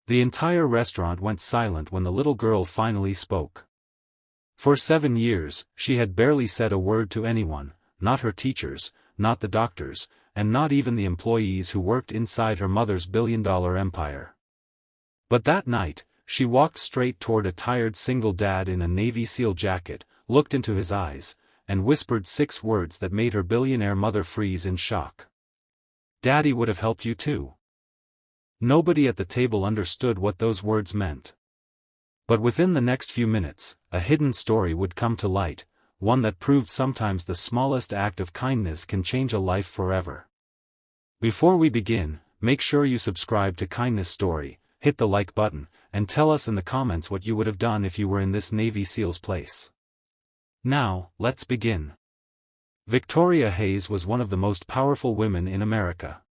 The entire restaurant went silent when the little girl finally spoke. For 7 years, she had barely said a word to anyone, not her teachers, not the doctors, and not even the employees who worked inside her mother's billion-dollar empire. But that night, she walked straight toward a tired single dad in a Navy SEAL jacket, looked into his eyes, and whispered 6 words that made her billionaire mother freeze in shock. "Daddy would have helped you too." Nobody at the table understood what those words meant. But within the next few minutes, a hidden story would come to light, one that proved sometimes the smallest act of kindness can change a life forever. Before we begin, make sure you subscribe to Kindness Story, hit the like button, and tell us in the comments what you would have done if you were in this Navy SEAL's place. Now, let's begin. Victoria Hayes was one of the most powerful women in America.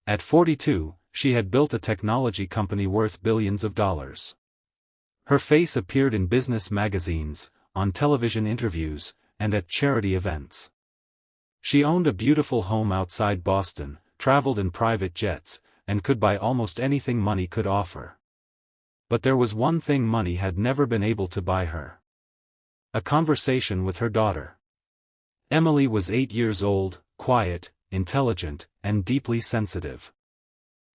At 42, she had built a technology company worth billions of dollars. Her face appeared in business magazines, on television interviews, and at charity events. She owned a beautiful home outside Boston, traveled in private jets, and could buy almost anything money could offer. But there was one thing money had never been able to buy her. A conversation with her daughter. Emily was 8 years old, quiet, intelligent, and deeply sensitive.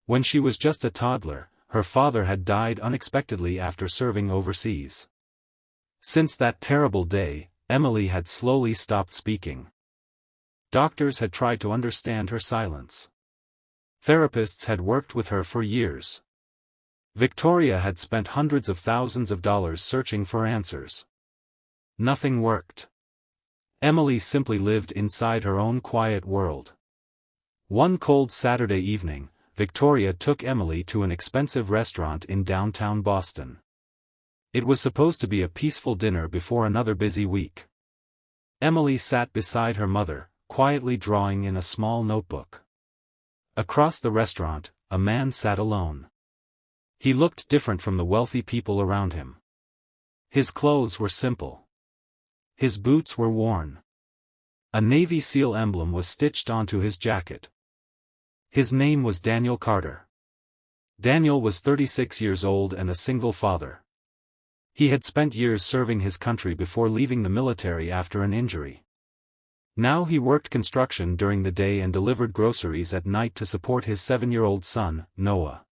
When she was just a toddler, her father had died unexpectedly after serving overseas. Since that terrible day, Emily had slowly stopped speaking. Doctors had tried to understand her silence. Therapists had worked with her for years. Victoria had spent hundreds of thousands of dollars searching for answers. Nothing worked. Emily simply lived inside her own quiet world. One cold Saturday evening, Victoria took Emily to an expensive restaurant in downtown Boston. It was supposed to be a peaceful dinner before another busy week. Emily sat beside her mother, quietly drawing in a small notebook. Across the restaurant, a man sat alone. He looked different from the wealthy people around him. His clothes were simple. His boots were worn. A Navy SEAL emblem was stitched onto his jacket. His name was Daniel Carter. Daniel was 36 years old and a single father. He had spent years serving his country before leaving the military after an injury. Now he worked construction during the day and delivered groceries at night to support his 7-year-old son, Noah.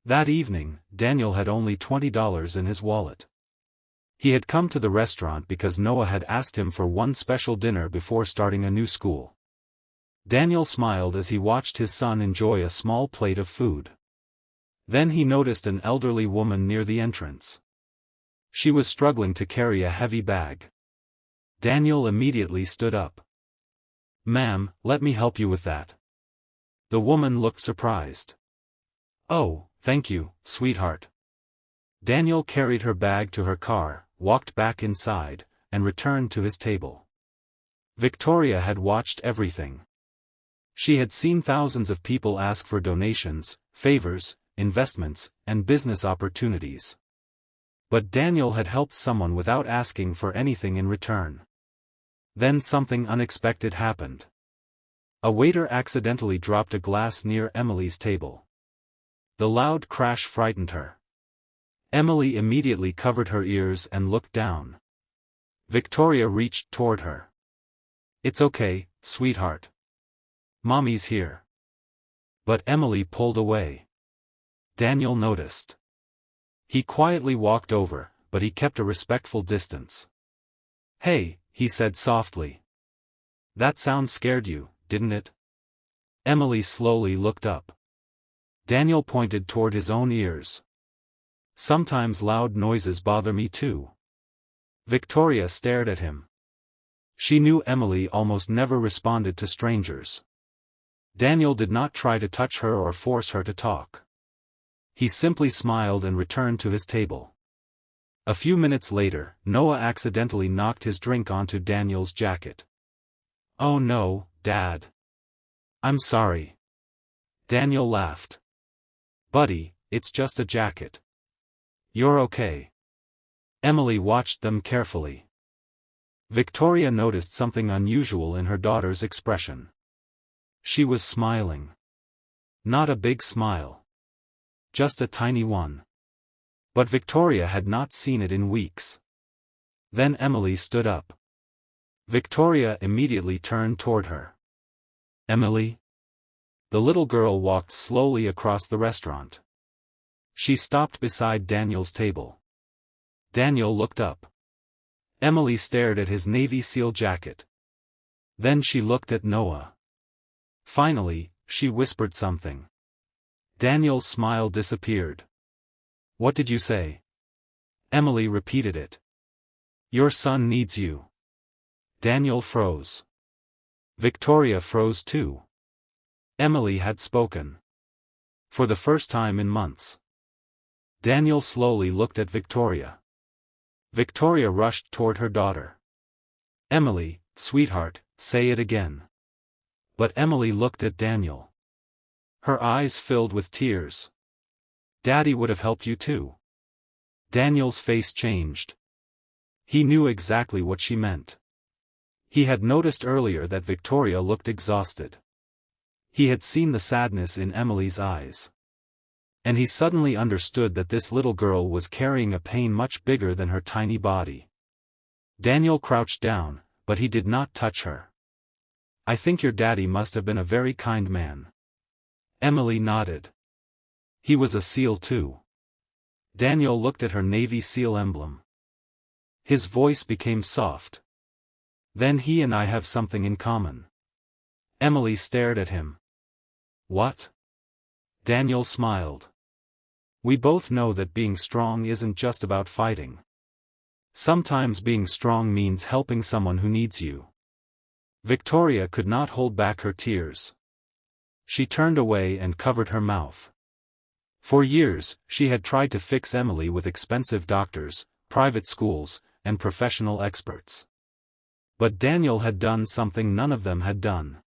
That evening, Daniel had only $20 in his wallet. He had come to the restaurant because Noah had asked him for one special dinner before starting a new school. Daniel smiled as he watched his son enjoy a small plate of food. Then he noticed an elderly woman near the entrance. She was struggling to carry a heavy bag. Daniel immediately stood up. "Ma'am, let me help you with that." The woman looked surprised. "Oh, thank you, sweetheart." Daniel carried her bag to her car, walked back inside, and returned to his table. Victoria had watched everything. She had seen thousands of people ask for donations, favors, investments, and business opportunities. But Daniel had helped someone without asking for anything in return. Then something unexpected happened. A waiter accidentally dropped a glass near Emily's table. The loud crash frightened her. Emily immediately covered her ears and looked down. Victoria reached toward her. "It's okay, sweetheart. Mommy's here." But Emily pulled away. Daniel noticed. He quietly walked over, but he kept a respectful distance. "Hey," he said softly. "That sound scared you, didn't it?" Emily slowly looked up. Daniel pointed toward his own ears. "Sometimes loud noises bother me too." Victoria stared at him. She knew Emily almost never responded to strangers. Daniel did not try to touch her or force her to talk. He simply smiled and returned to his table. A few minutes later, Noah accidentally knocked his drink onto Daniel's jacket. "Oh no, Dad. I'm sorry." Daniel laughed. "Buddy, it's just a jacket. You're okay." Emily watched them carefully. Victoria noticed something unusual in her daughter's expression. She was smiling. Not a big smile. Just a tiny one. But Victoria had not seen it in weeks. Then Emily stood up. Victoria immediately turned toward her. Emily? The little girl walked slowly across the restaurant. She stopped beside Daniel's table. Daniel looked up. Emily stared at his Navy SEAL jacket. Then she looked at Noah. Finally, she whispered something. Daniel's smile disappeared. What did you say? Emily repeated it. Your son needs you. Daniel froze. Victoria froze too. Emily had spoken. For the first time in months. Daniel slowly looked at Victoria. Victoria rushed toward her daughter. Emily, sweetheart, say it again. But Emily looked at Daniel. Her eyes filled with tears. Daddy would have helped you too. Daniel's face changed. He knew exactly what she meant. He had noticed earlier that Victoria looked exhausted. He had seen the sadness in Emily's eyes. And he suddenly understood that this little girl was carrying a pain much bigger than her tiny body. Daniel crouched down, but he did not touch her. I think your daddy must have been a very kind man. Emily nodded. He was a SEAL too. Daniel looked at her Navy SEAL emblem. His voice became soft. Then he and I have something in common. Emily stared at him. What? Daniel smiled. We both know that being strong isn't just about fighting. Sometimes being strong means helping someone who needs you. Victoria could not hold back her tears. She turned away and covered her mouth. For years, she had tried to fix Emily with expensive doctors, private schools, and professional experts. But Daniel had done something none of them had done.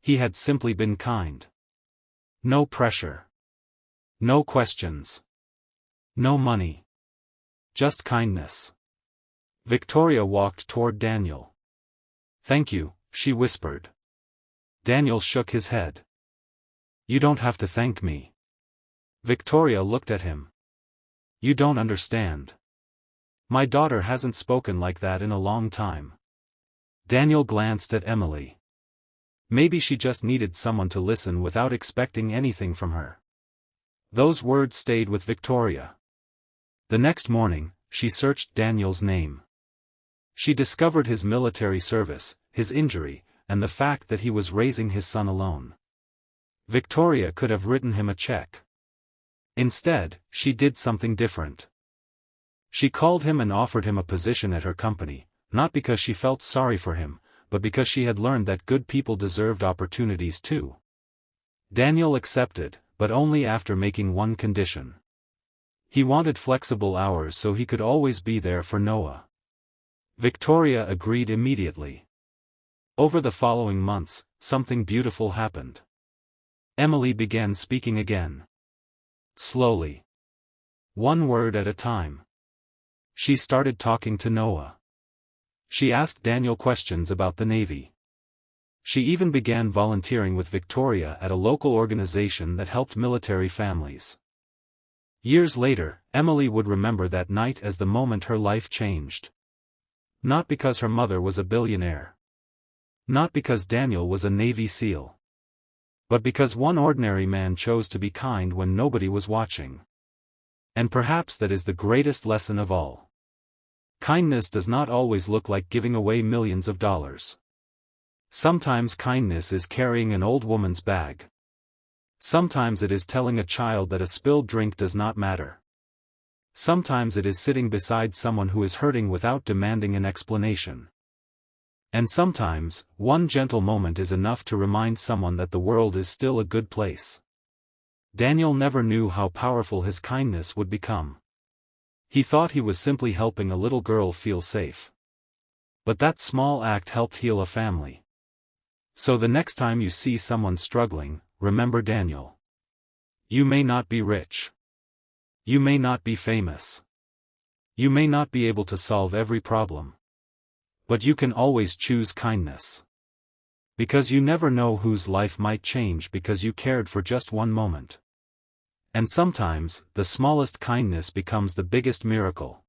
He had simply been kind. No pressure. No questions. No money. Just kindness. Victoria walked toward Daniel. Thank you, she whispered. Daniel shook his head. You don't have to thank me. Victoria looked at him. You don't understand. My daughter hasn't spoken like that in a long time. Daniel glanced at Emily. Maybe she just needed someone to listen without expecting anything from her. Those words stayed with Victoria. The next morning, she searched Daniel's name. She discovered his military service, his injury, and the fact that he was raising his son alone. Victoria could have written him a check. Instead, she did something different. She called him and offered him a position at her company, not because she felt sorry for him, but because she had learned that good people deserved opportunities too. Daniel accepted, but only after making one condition. He wanted flexible hours so he could always be there for Noah. Victoria agreed immediately. Over the following months, something beautiful happened. Emily began speaking again. Slowly. One word at a time. She started talking to Noah. She asked Daniel questions about the Navy. She even began volunteering with Victoria at a local organization that helped military families. Years later, Emily would remember that night as the moment her life changed. Not because her mother was a billionaire. Not because Daniel was a Navy SEAL. But because one ordinary man chose to be kind when nobody was watching. And perhaps that is the greatest lesson of all. Kindness does not always look like giving away millions of dollars. Sometimes kindness is carrying an old woman's bag. Sometimes it is telling a child that a spilled drink does not matter. Sometimes it is sitting beside someone who is hurting without demanding an explanation. And sometimes, one gentle moment is enough to remind someone that the world is still a good place. Daniel never knew how powerful his kindness would become. He thought he was simply helping a little girl feel safe. But that small act helped heal a family. So the next time you see someone struggling, remember Daniel. You may not be rich. You may not be famous. You may not be able to solve every problem. But you can always choose kindness. Because you never know whose life might change because you cared for just one moment. And sometimes, the smallest kindness becomes the biggest miracle.